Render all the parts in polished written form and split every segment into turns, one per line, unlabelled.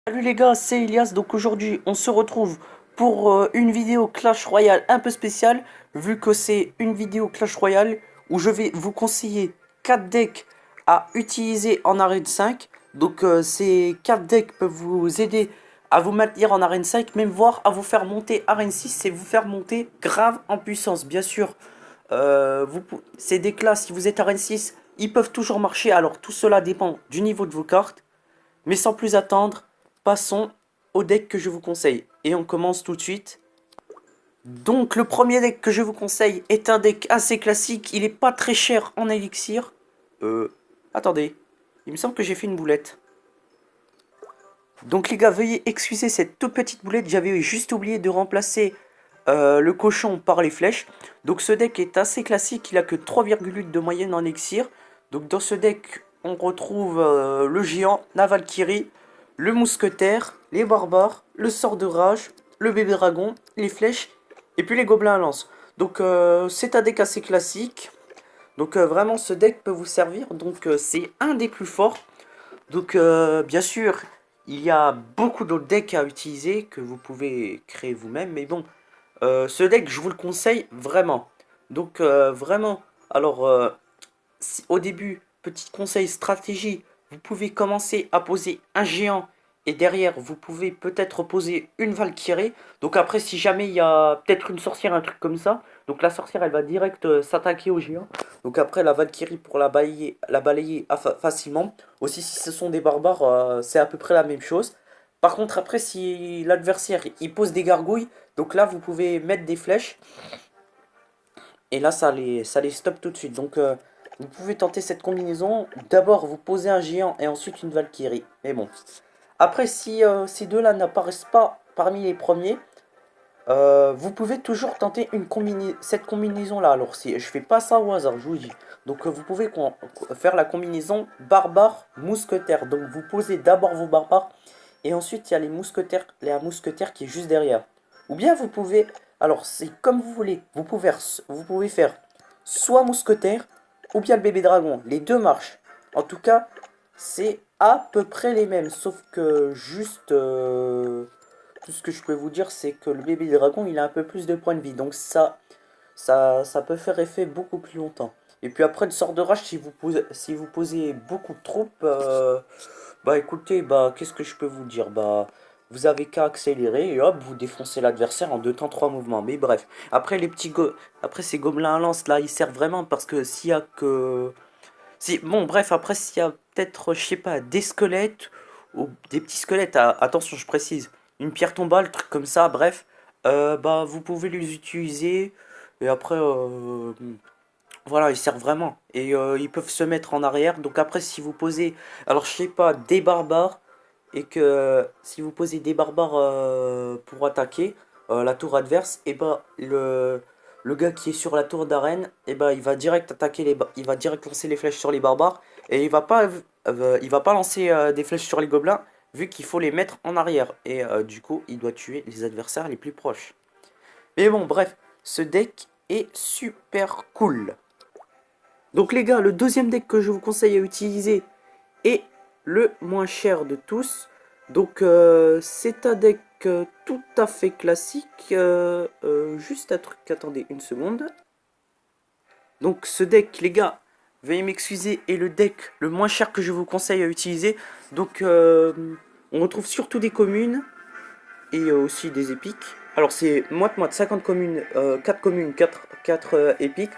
Salut les gars, c'est Elias. Donc aujourd'hui, on se retrouve pour une vidéo Clash Royale un peu spéciale, vu que c'est une vidéo Clash Royale où je vais vous conseiller 4 decks à utiliser en arène 5. Donc ces 4 decks peuvent vous aider à vous maintenir en arène 5, même voire à vous faire monter arène 6 et vous faire monter grave en puissance. Bien sûr, ces decks-là, si vous êtes arène 6, ils peuvent toujours marcher. Alors tout cela dépend du niveau de vos cartes. Mais sans plus attendre, passons au deck que je vous conseille. Et on commence tout de suite. Donc le premier deck que je vous conseille est un deck assez classique. Il est pas très cher en élixir. Attendez. Il me semble que j'ai fait une boulette. Donc les gars, veuillez excuser cette toute petite boulette. J'avais juste oublié de remplacer le cochon par les flèches. Donc ce deck est assez classique. Il a que 3,8 de moyenne en élixir. Donc dans ce deck, on retrouve le géant, la Valkyrie, le mousquetaire, les barbares, le sort de rage, le bébé dragon, les flèches et puis les gobelins à lance. Donc c'est un deck assez classique. Donc vraiment ce deck peut vous servir. Donc c'est un des plus forts. Donc bien sûr, il y a beaucoup d'autres decks à utiliser que vous pouvez créer vous-même. Mais bon, ce deck je vous le conseille vraiment. Donc vraiment, alors au début, petit conseil stratégie, vous pouvez commencer à poser un géant et derrière vous pouvez peut-être poser une Valkyrie. Donc après si jamais il y a peut-être une sorcière, un truc comme ça, donc la sorcière elle va direct s'attaquer au géant. Donc après la Valkyrie pour la balayer facilement. Aussi si ce sont des barbares, c'est à peu près la même chose. Par contre après si l'adversaire il pose des gargouilles, donc là vous pouvez mettre des flèches et là, ça les stoppe tout de suite. Donc, vous pouvez tenter cette combinaison. D'abord, vous posez un géant et ensuite une Valkyrie. Mais bon. Après, si ces deux-là n'apparaissent pas parmi les premiers, vous pouvez toujours tenter cette combinaison-là. Alors, si je fais pas ça au hasard, je vous dis. Donc, vous pouvez faire la combinaison barbare-mousquetaire. Donc, vous posez d'abord vos barbares et ensuite, il y a les mousquetaires qui est juste derrière. Ou bien vous pouvez, alors c'est comme vous voulez, vous pouvez faire soit mousquetaire ou bien le bébé dragon. Les deux marchent. En tout cas, c'est à peu près les mêmes. Sauf que juste, tout ce que je peux vous dire, c'est que le bébé dragon, il a un peu plus de points de vie. Donc ça peut faire effet beaucoup plus longtemps. Et puis après, le sort de rage, si vous posez beaucoup de troupes, bah écoutez, bah qu'est-ce que je peux vous dire? Bah vous avez qu'à accélérer et hop, vous défoncez l'adversaire en 2 temps 3 mouvements. Mais bref, après ces gobelins à lance là, ils servent vraiment parce que s'il y a que bon bref, après s'il y a peut-être je sais pas des squelettes ou des petits squelettes, attention, je précise, une pierre tombale, truc comme ça, bref, bah vous pouvez les utiliser et après voilà, ils servent vraiment. Et ils peuvent se mettre en arrière. Donc après, si vous posez, alors je sais pas, des barbares, et que si vous posez des barbares pour attaquer la tour adverse, et bah le gars qui est sur la tour d'arène, et bah il va direct il va direct lancer les flèches sur les barbares, et il va pas lancer des flèches sur les gobelins, vu qu'il faut les mettre en arrière. Et du coup, il doit tuer les adversaires les plus proches. Mais bon, bref, ce deck est super cool. Donc les gars, le deuxième deck que je vous conseille à utiliser est le moins cher de tous. Donc c'est un deck tout à fait classique. Juste un truc, attendez une seconde. Donc ce deck, les gars, veuillez m'excuser, est le deck le moins cher que je vous conseille à utiliser. Donc on retrouve surtout des communes et aussi des épiques. Alors c'est moite-moite, 50 communes, 4 communes, 4 épiques.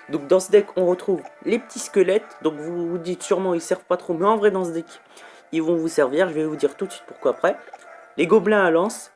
Donc dans ce deck, on retrouve les petits squelettes. Donc vous vous dites sûrement ils servent pas trop, mais en vrai dans ce deck, ils vont vous servir. Je vais vous dire tout de suite pourquoi après. Les gobelins à lance,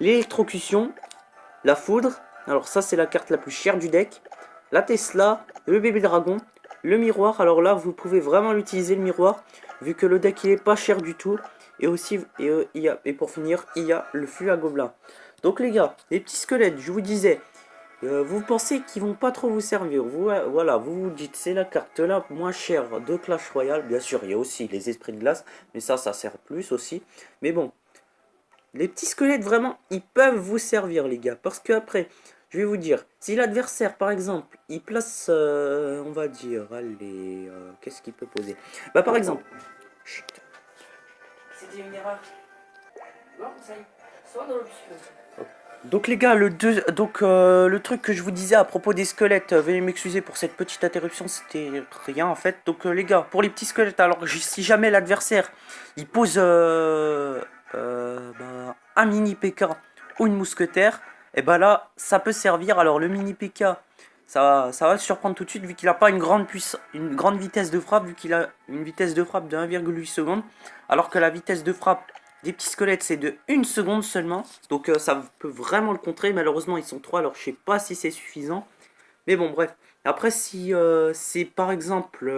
l'électrocution, la foudre. Alors ça c'est la carte la plus chère du deck. La Tesla, le bébé dragon, le miroir. Alors là vous pouvez vraiment l'utiliser le miroir, vu que le deck il est pas cher du tout. Et aussi, et pour finir, il y a le flux à gobelins. Donc les gars, les petits squelettes, je vous disais, vous pensez qu'ils vont pas trop vous servir. Voilà, vous vous dites, c'est la carte là moins chère de Clash Royale. Bien sûr, il y a aussi les esprits de glace, mais ça sert plus aussi. Mais bon, les petits squelettes, vraiment, ils peuvent vous servir, les gars. Parce que après, je vais vous dire, si l'adversaire, par exemple, il place, on va dire, allez, qu'est-ce qu'il peut poser? Bah, par exemple, chut, c'était une erreur. Donc les gars, le truc que je vous disais à propos des squelettes, veuillez m'excuser pour cette petite interruption, c'était rien en fait. Donc les gars, pour les petits squelettes, alors si jamais l'adversaire il pose un mini P.K. ou une mousquetaire, et ben là ça peut servir. Alors le mini P.K. ça va le surprendre tout de suite vu qu'il n'a pas une grande vitesse de frappe, vu qu'il a une vitesse de frappe de 1,8 secondes, alors que la vitesse de frappe des petits squelettes c'est de 1 seconde seulement. Donc ça peut vraiment le contrer. Malheureusement ils sont 3, alors je sais pas si c'est suffisant. Mais bon bref. Après si c'est par exemple...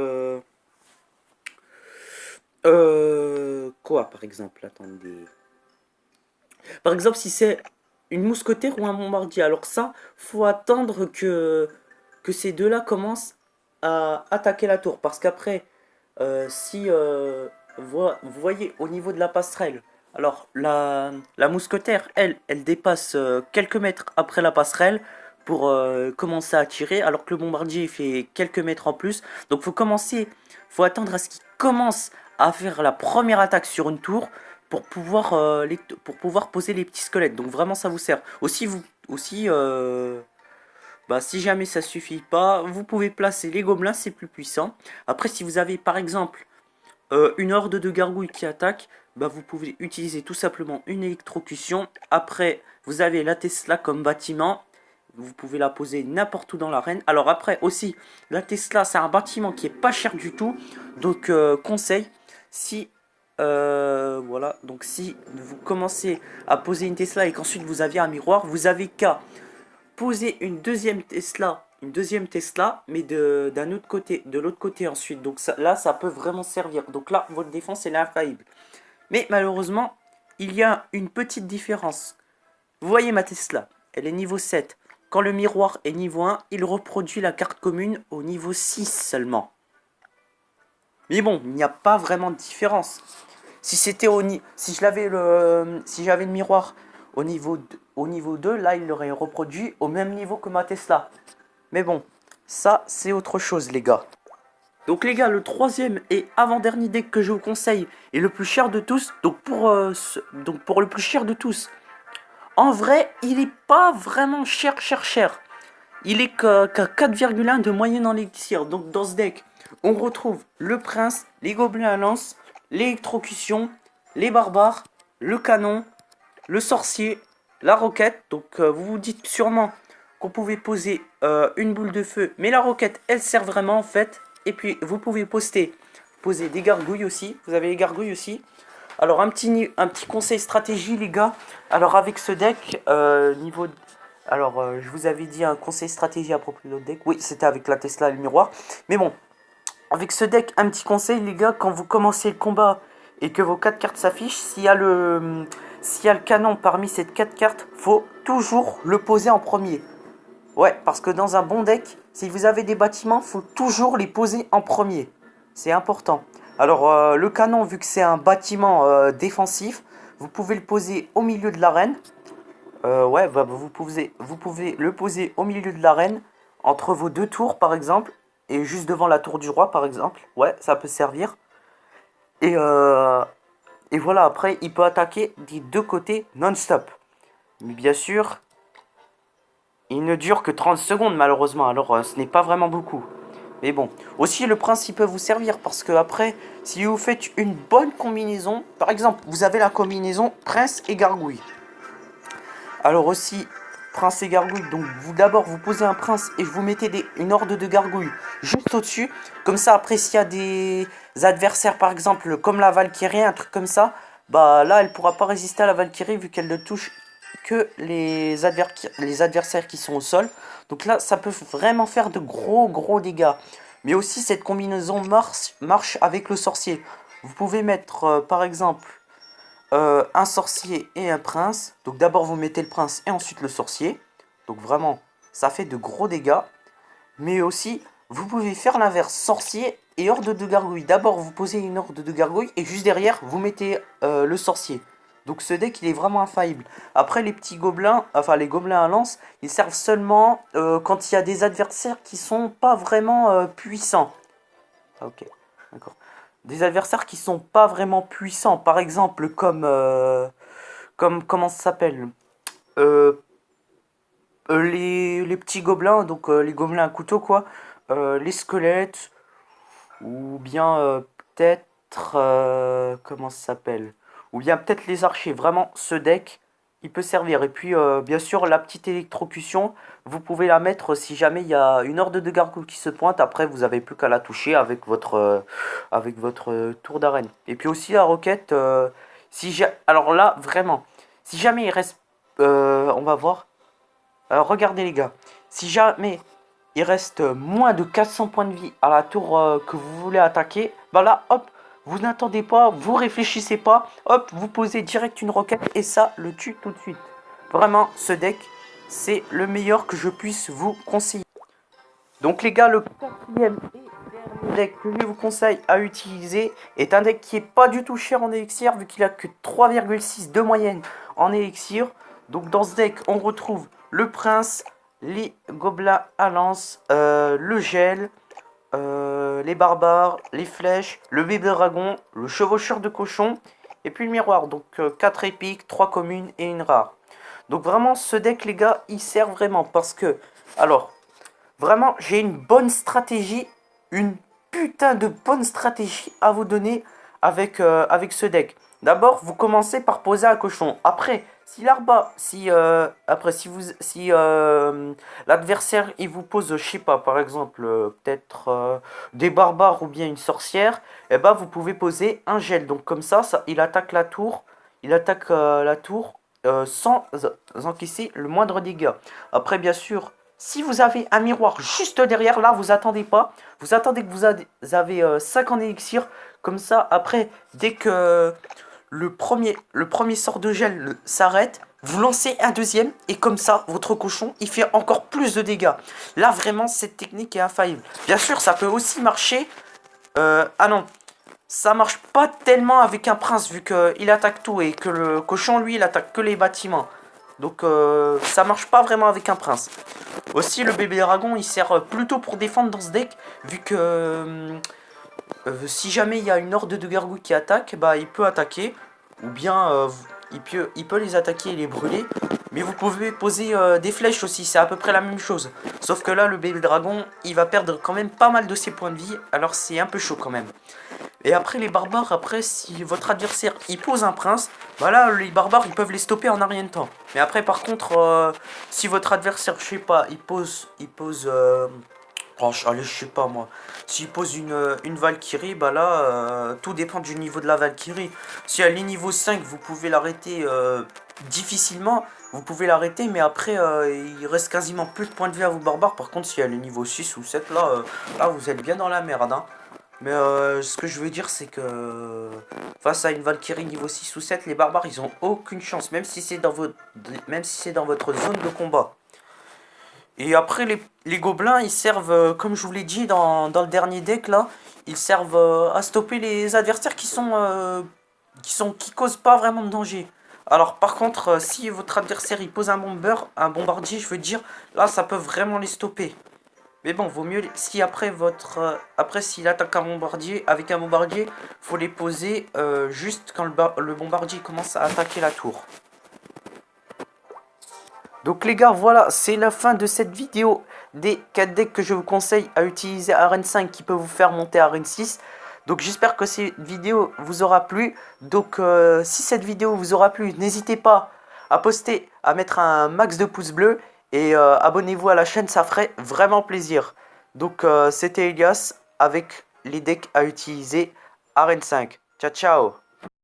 quoi par exemple? Attendez. Par exemple si c'est une mousquetaire ou un bombardier. Alors ça, faut attendre que ces deux-là commencent à attaquer la tour. Parce qu'après, si vous voyez au niveau de la passerelle, alors la mousquetaire, elle dépasse quelques mètres après la passerelle pour commencer à tirer, alors que le bombardier fait quelques mètres en plus. Donc faut attendre à ce qu'il commence à faire la première attaque sur une tour pour pouvoir poser les petits squelettes. Donc vraiment ça vous sert. Aussi, si jamais ça suffit pas, vous pouvez placer les gobelins, c'est plus puissant. Après si vous avez par exemple une horde de gargouilles qui attaque, vous pouvez utiliser tout simplement une électrocution. Après vous avez la Tesla comme bâtiment. Vous pouvez la poser n'importe où dans l'arène. Alors après aussi, la Tesla c'est un bâtiment qui est pas cher du tout. Donc conseil, si voilà, donc si vous commencez à poser une Tesla et qu'ensuite vous aviez un miroir, vous avez qu'à poser une deuxième Tesla, mais d'un autre côté, de l'autre côté ensuite. Donc là, ça peut vraiment servir. Donc là, votre défense elle est infaillible. Mais malheureusement, il y a une petite différence. Vous voyez ma Tesla, elle est niveau 7. Quand le miroir est niveau 1, il reproduit la carte commune au niveau 6 seulement. Mais bon, il n'y a pas vraiment de différence. Si j'avais le miroir au niveau 2, là il l'aurait reproduit au même niveau que ma Tesla. Mais bon, ça c'est autre chose les gars. Donc les gars, le troisième et avant-dernier deck que je vous conseille est le plus cher de tous. Donc pour le plus cher de tous, en vrai, il est pas vraiment cher. Il est qu'à 4,1 de moyenne en élixir. Donc dans ce deck, on retrouve le prince, les gobelins à lance, l'électrocution, les barbares, le canon, le sorcier, la roquette. Donc vous vous dites sûrement qu'on pouvait poser une boule de feu, mais la roquette elle sert vraiment en fait. Et puis vous pouvez poser des gargouilles aussi. Vous avez les gargouilles aussi. Alors un petit conseil stratégie les gars. Alors avec ce deck, je vous avais dit un conseil stratégie à propos de l'autre deck. Oui, c'était avec la Tesla et le miroir. Mais bon, avec ce deck, un petit conseil les gars, quand vous commencez le combat et que vos 4 cartes s'affichent, s'il y a le canon parmi ces 4 cartes, faut toujours le poser en premier. Ouais, parce que dans un bon deck, si vous avez des bâtiments, faut toujours les poser en premier. C'est important. Alors le canon, vu que c'est un bâtiment défensif, vous pouvez le poser au milieu de l'arène. Vous pouvez le poser au milieu de l'arène, entre vos deux tours par exemple, et juste devant la tour du roi par exemple. Ouais, ça peut servir. Et, euh, et voilà, après, il peut attaquer des deux côtés non-stop. Mais bien sûr, il ne dure que 30 secondes malheureusement, alors ce n'est pas vraiment beaucoup. Mais bon, aussi le prince il peut vous servir parce que après, si vous faites une bonne combinaison, par exemple, vous avez la combinaison prince et gargouille. Alors aussi, prince et gargouille, donc d'abord vous posez un prince et vous mettez une horde de gargouilles juste au-dessus. Comme ça, après, s'il y a des adversaires, par exemple, comme la Valkyrie, un truc comme ça, là, elle pourra pas résister à la Valkyrie vu qu'elle ne touche que les adversaires qui sont au sol. Donc là, ça peut vraiment faire de gros dégâts. Mais aussi, cette combinaison marche avec le sorcier. Vous pouvez mettre, par exemple, un sorcier et un prince. Donc d'abord vous mettez le prince et ensuite le sorcier. Donc vraiment, ça fait de gros dégâts. Mais aussi, vous pouvez faire l'inverse, sorcier et horde de gargouilles. D'abord vous posez une horde de gargouilles et juste derrière vous mettez le sorcier. Donc ce deck il est vraiment infaillible. Après les petits gobelins, enfin les gobelins à lance, ils servent seulement quand il y a des adversaires qui sont pas vraiment puissants. Ok, d'accord. Des adversaires qui sont pas vraiment puissants, par exemple comme, comment ça s'appelle, euh, les petits gobelins, donc les gobelins à couteau quoi, les squelettes, ou bien peut-être, comment ça s'appelle, ou bien peut-être les archers. Vraiment, ce deck, il peut servir. Et puis, bien sûr, la petite électrocution, vous pouvez la mettre si jamais il y a une horde de gargouilles qui se pointe. Après, vous avez plus qu'à la toucher avec votre tour d'arène. Et puis aussi la roquette, alors là, vraiment, si jamais il reste, on va voir. Regardez les gars, si jamais il reste moins de 400 points de vie à la tour que vous voulez attaquer, bah là, hop, vous n'attendez pas, vous réfléchissez pas, hop, vous posez direct une roquette et ça le tue tout de suite. Vraiment, ce deck, c'est le meilleur que je puisse vous conseiller. Donc les gars, le quatrième et dernier deck que je vous conseille à utiliser est un deck qui est pas du tout cher en élixir, vu qu'il a que 3,6 de moyenne en élixir. Donc dans ce deck, on retrouve le prince, les gobelins à lance, le gel, les barbares, les flèches, le bébé dragon, le chevaucheur de cochon, et puis le miroir. Donc 4 épiques, 3 communes et une rare. Donc vraiment, ce deck, les gars, il sert vraiment parce que... Alors, vraiment, j'ai une bonne stratégie, une putain de bonne stratégie à vous donner avec ce deck. D'abord, vous commencez par poser un cochon. Après, si l'arba, si l'adversaire il vous pose, je sais pas, par exemple, peut-être des barbares ou bien une sorcière, et ben vous pouvez poser un gel. Donc comme ça, il attaque la tour, sans encaisser le moindre dégât. Après, bien sûr. Si vous avez un miroir juste derrière, là, vous attendez pas. Vous attendez que vous avez 5 en élixir. Comme ça, après, dès que le premier sort de gel s'arrête, vous lancez un deuxième. Et comme ça, votre cochon, il fait encore plus de dégâts. Là, vraiment, cette technique est infaillible. Bien sûr, ça peut aussi marcher. Ah non, ça marche pas tellement avec un prince, vu qu'il attaque tout. Et que le cochon, lui, il attaque que les bâtiments. Donc, ça marche pas vraiment avec un prince. Aussi, le bébé dragon, il sert plutôt pour défendre dans ce deck, vu que si jamais il y a une horde de gargouilles qui attaque, bah il peut attaquer, ou bien il peut les attaquer et les brûler. Mais vous pouvez poser des flèches aussi, c'est à peu près la même chose. Sauf que là, le bébé dragon, il va perdre quand même pas mal de ses points de vie, alors c'est un peu chaud quand même. Et après les barbares, après si votre adversaire il pose un prince, bah là les barbares ils peuvent les stopper en un rien de temps. Mais après par contre, si votre adversaire, je sais pas, allez, je sais pas moi, s'il pose une Valkyrie, bah là tout dépend du niveau de la Valkyrie. Si elle est niveau 5, vous pouvez l'arrêter difficilement, vous pouvez l'arrêter, mais après il reste quasiment plus de points de vie à vos barbares. Par contre, si elle est niveau 6 ou 7, là vous êtes bien dans la merde, hein. Mais ce que je veux dire, c'est que face à une Valkyrie niveau 6 ou 7, les barbares, ils ont aucune chance, même si c'est dans votre zone de combat. Et après, les gobelins, ils servent, comme je vous l'ai dit dans le dernier deck, là, ils servent à stopper les adversaires qui causent pas vraiment de danger. Alors par contre, si votre adversaire il pose un bombardier, je veux dire, là ça peut vraiment les stopper. Mais bon, vaut mieux si après s'il attaque avec un bombardier, faut les poser juste quand le bombardier commence à attaquer la tour. Donc les gars, voilà, c'est la fin de cette vidéo des 4 decks que je vous conseille à utiliser à Arène 5 qui peut vous faire monter à Arène 6. Donc j'espère que cette vidéo vous aura plu. Donc si cette vidéo vous aura plu, n'hésitez pas à poster, à mettre un max de pouces bleus. Et abonnez-vous à la chaîne, ça ferait vraiment plaisir. Donc c'était Elias avec les decks à utiliser Arène 5. Ciao ciao.